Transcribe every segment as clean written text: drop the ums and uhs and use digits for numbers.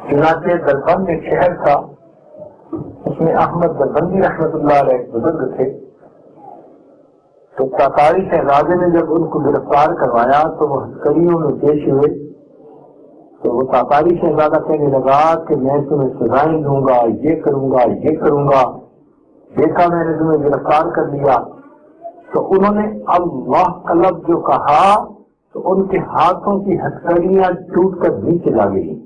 چنانچہ دربند ایک شہر تھا، اس میں احمد دربندی رحمۃ اللہ علیہ ایک بزرگ تھے. تو تاتاری شہزادے نے جب ان کو گرفتار کروایا تو وہ ہتھکڑیوں میں پیش ہوئے. تو وہ تاتاری شہزادہ کہنے لگا کہ میں تمہیں سزائیں دوں گا، یہ کروں گا، یہ کروں گا. دیکھا میں نے تمہیں گرفتار کر لیا. تو انہوں نے اللہ کا لفظ جو کہا تو ان کے ہاتھوں کی ہتھکڑیاں ٹوٹ کر نیچے لا گئی.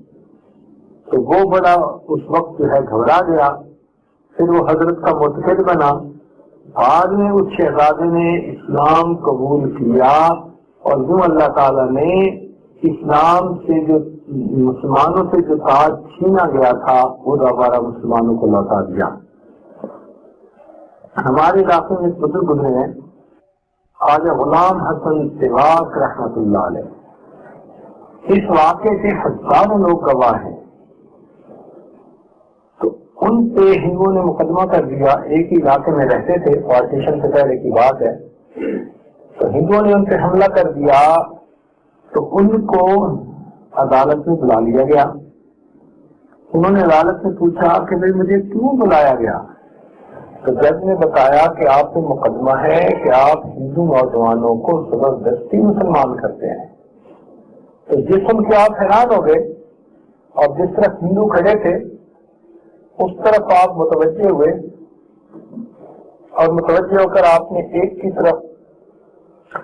تو وہ بڑا اس وقت جو ہے گھبرا گیا. پھر وہ حضرت کا متقد بنا. بعد میں اس شہزادے نے اسلام قبول کیا اور یوں اللہ تعالیٰ نے اسلام سے جو مسلمانوں سے جو تاج چھینا گیا تھا وہ دوبارہ مسلمانوں کو لوٹا دیا. ہمارے علاقے میں ایک بزرگ گزرے ہیں خواجہ غلام حسن سواک رحمۃ اللہ علیہ. اس واقعے کے ہزاروں لوگ گواہ ہیں. تو ان پہ ہندوؤں نے مقدمہ کر دیا. ایک ہی علاقے میں رہتے تھے، پارٹیشن سے پہلے کی بات ہے. تو ہندوؤں نے ان پہ حملہ کر دیا تو ان کو عدالت میں بلا لیا گیا. انہوں نے عدالت سے پوچھا کہ بھائی مجھے کیوں بلایا گیا؟ تو جج نے بتایا کہ آپ کو مقدمہ ہے کہ آپ ہندو نوجوانوں کو زبردستی مسلمان کرتے ہیں. تو جس سن کے آپ حیران ہو گئے اور جس طرف ہندو کھڑے تھے اس طرف آپ متوجہ ہوئے اور متوجہ ہو کر آپ نے ایک کی طرف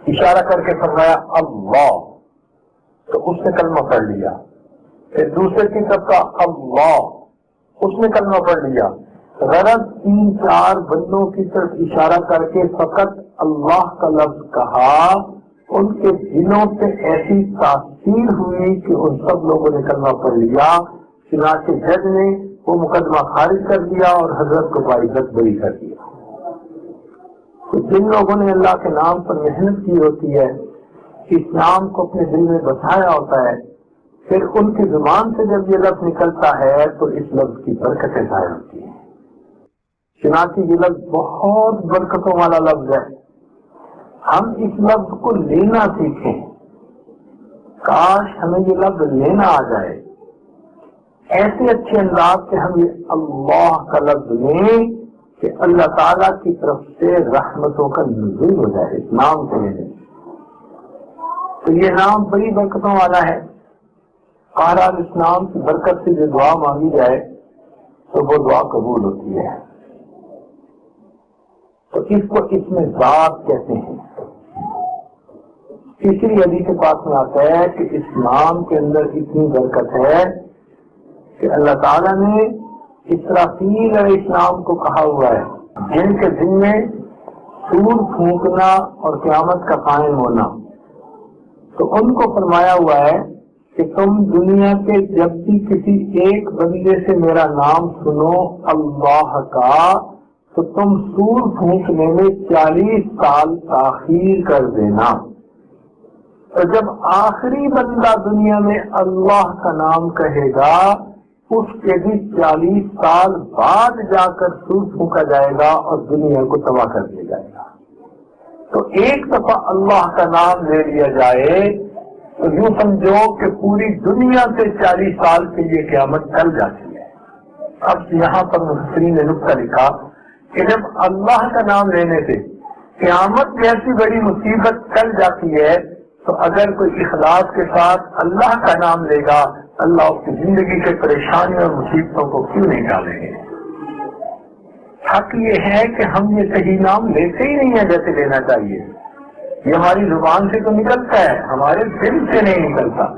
اشارہ کر کے فرمایا اللہ. تو اس نے کلمہ پڑھ لیا. پھر دوسرے کی طرف کا اللہ، اس نے کلمہ پڑھ لیا. غرض 3-4 بندوں کی طرف اشارہ کر کے فقط اللہ کا لفظ کہا. ان کے دلوں پہ ایسی تاثیر ہوئی کہ ان سب لوگوں نے کلمہ پڑھ لیا. چنانچہ جج نے وہ مقدمہ خارج کر دیا اور حضرت کو باعزت بری کر دیا. تو جن لوگوں نے اللہ کے نام پر محنت کی ہوتی ہے، اسلام کو اپنے دل میں بسایا ہوتا ہے، پھر ان کی زبان سے جب یہ لفظ نکلتا ہے تو اس لفظ کی برکتیں ظاہر ہوتی ہیں. چنانچہ یہ لفظ بہت برکتوں والا لفظ ہے. ہم اس لفظ کو لینا سیکھیں. کاش ہمیں یہ لفظ لینا آ جائے ایسے اچھے انداز سے ہم یہ اللہ کا لفظ لیں کہ اللہ تعالیٰ کی طرف سے رحمتوں کا نزول ہو جائے اس نام کو لینے. تو یہ نام بڑی برکتوں والا ہے. قارئ اس نام کی برکت سے جو دعا مانگی جائے تو وہ دعا قبول ہوتی ہے. تو اس کو اس میں ذات کہتے ہیں. تیسری حدیث کے پاس میں آتا ہے کہ اس نام کے اندر اتنی برکت ہے کہ اللہ تعالیٰ نے اسرافیل علیہ السلام کو کہا ہوا ہے جن کے دن میں سور پھونکنا اور قیامت کا قائم ہونا. تو ان کو فرمایا ہوا ہے کہ تم دنیا کے جب بھی کسی ایک بندے سے میرا نام سنو اللہ کا تو تم سور پھونکنے میں 40 سال تاخیر کر دینا. اور جب آخری بندہ دنیا میں اللہ کا نام کہے گا اس کے بھی 40 سال بعد جا کر سور پھونکا جائے گا اور دنیا کو تباہ کر دیا جائے گا. تو ایک دفعہ اللہ کا نام لے لیا جائے تو یوں سمجھو کہ پوری دنیا سے 40 سال کے لیے قیامت ٹل جاتی ہے. اب یہاں پر مفسرین نے نقطہ لکھا کہ جب اللہ کا نام لینے سے قیامت جیسی بڑی مصیبت ٹل جاتی ہے تو اگر کوئی اخلاص کے ساتھ اللہ کا نام لے گا اللہ اس کی زندگی کے پریشانیوں اور مصیبتوں کو کیوں نہیں ڈالیں گے. حق یہ ہے کہ ہم یہ صحیح نام لیتے ہی نہیں ہیں جیسے لینا چاہیے. یہ ہماری زبان سے تو نکلتا ہے، ہمارے دل سے نہیں نکلتا.